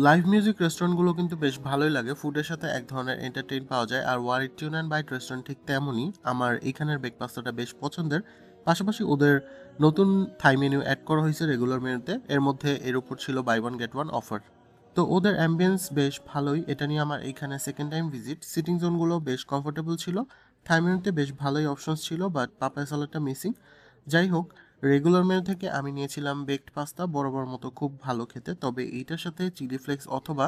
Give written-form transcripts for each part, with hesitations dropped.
Live music রেস্টুরেন্টগুলো কিন্তু বেশ ভালোই লাগে। ফুডের সাথে এক ধরনের এন্টারটেইন পাওয়া যায়। আর Warid Tune and Bite restaurant ঠিক তেমনই। আমার এইখানের বেক পাস্তাটা বেশ পছন্দের। পাশাপাশি ওদের নতুন থাই মেনু এড করা হয়েছে রেগুলার মেনুতে। এর মধ্যে এর উপর ছিল buy one get one offer. তো ওদের অ্যাম্বিয়েন্স বেশ ভালোই। এটা নিয়ে আমার এইখানে সেকেন্ড টাইম ভিজিট। সিটিং জোনগুলো বেশ কমফোর্টেবল ছিল। থাই মেনুতে বেশ ভালোই অপশনস ছিল, বাট পাপায়া সালাডটা মিসিং। যাই হোক, রেগুলার মেনু থেকে আমি নিয়েছিলাম বেকড পাস্তা, বরাবর মতো খুব ভালো খেতে। তবে এইটার সাথে চিলি ফ্লেক্স অথবা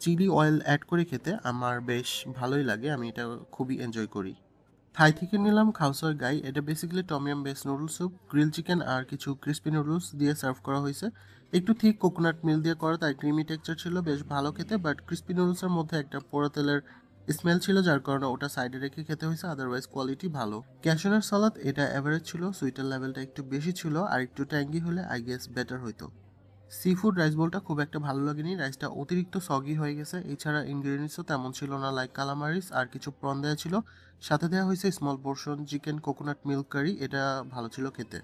চিলি অয়েল অ্যাড করে খেতে আমার বেশ ভালোই লাগে। আমি এটা খুবই এনজয় করি। থাই থেকে নিলাম খাওসয় গাই। এটা basically tom yum base noodle soup, grill chicken আর কিছু ক্রিস্পি নুডলস দিয়ে সার্ভ করা হয়েছে। একটু ঠিক কোকোনাট মিল দিয়ে করা, তাই ক্রিমি টেক্সচার ছিল, বেশ ভালো খেতে। বাট ক্রিস্পি নুডলসের মধ্যে একটা পোড়া তেলের স্মেল ছিল, যার কারণে ওটা সাইডে রেখে খেতে হয়েছে। আদারওয়াইজ কোয়ালিটি ভালো। ক্যাশনার সালাদ এটা অ্যাভারেজ ছিল, সুইটের লেভেলটা একটু বেশি ছিল, আর একটু ট্যাঙ্গি হলে আই গেস বেটার হইতো। সি ফুড রাইস বোলটা খুব একটা ভালো লাগেনি, রাইসটা অতিরিক্ত সগি হয়ে গেছে। এছাড়া ইনগ্রেডিয়েন্টসও তেমন ছিল না, লাইক কালামারিস আর কিছু প্রন দেওয়া ছিল। সাথে দেওয়া হয়েছে small portion chicken coconut milk curry, এটা ভালো ছিল খেতে।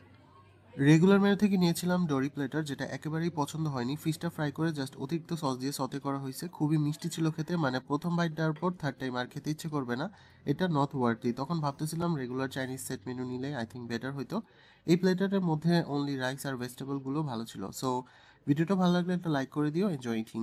রেগুলার মেনু থেকে নিয়েছিলাম ডরি প্লেটার, যেটা একেবারেই পছন্দ হয়নি। ফিশটা ফ্রাই করে জাস্ট অতিরিক্ত সস দিয়ে সতে করা হয়েছে, খুবই মিষ্টি ছিল খেতে। মানে প্রথম বাইট দেওয়ার পর থার্ড টাইম আর খেতে ইচ্ছে করবে না। এটা নট ওয়ার্থি। তখন ভাবতেছিলাম রেগুলার চাইনিজ সেট মেনু নিলে আই থিঙ্ক বেটার হইতো। এই প্লেটারের মধ্যে অনলি রাইস আর ভেজিটেবলগুলো ভালো ছিল। সো ভিডিওটা ভালো লাগলে একটা লাইক করে দিও। Enjoy eating.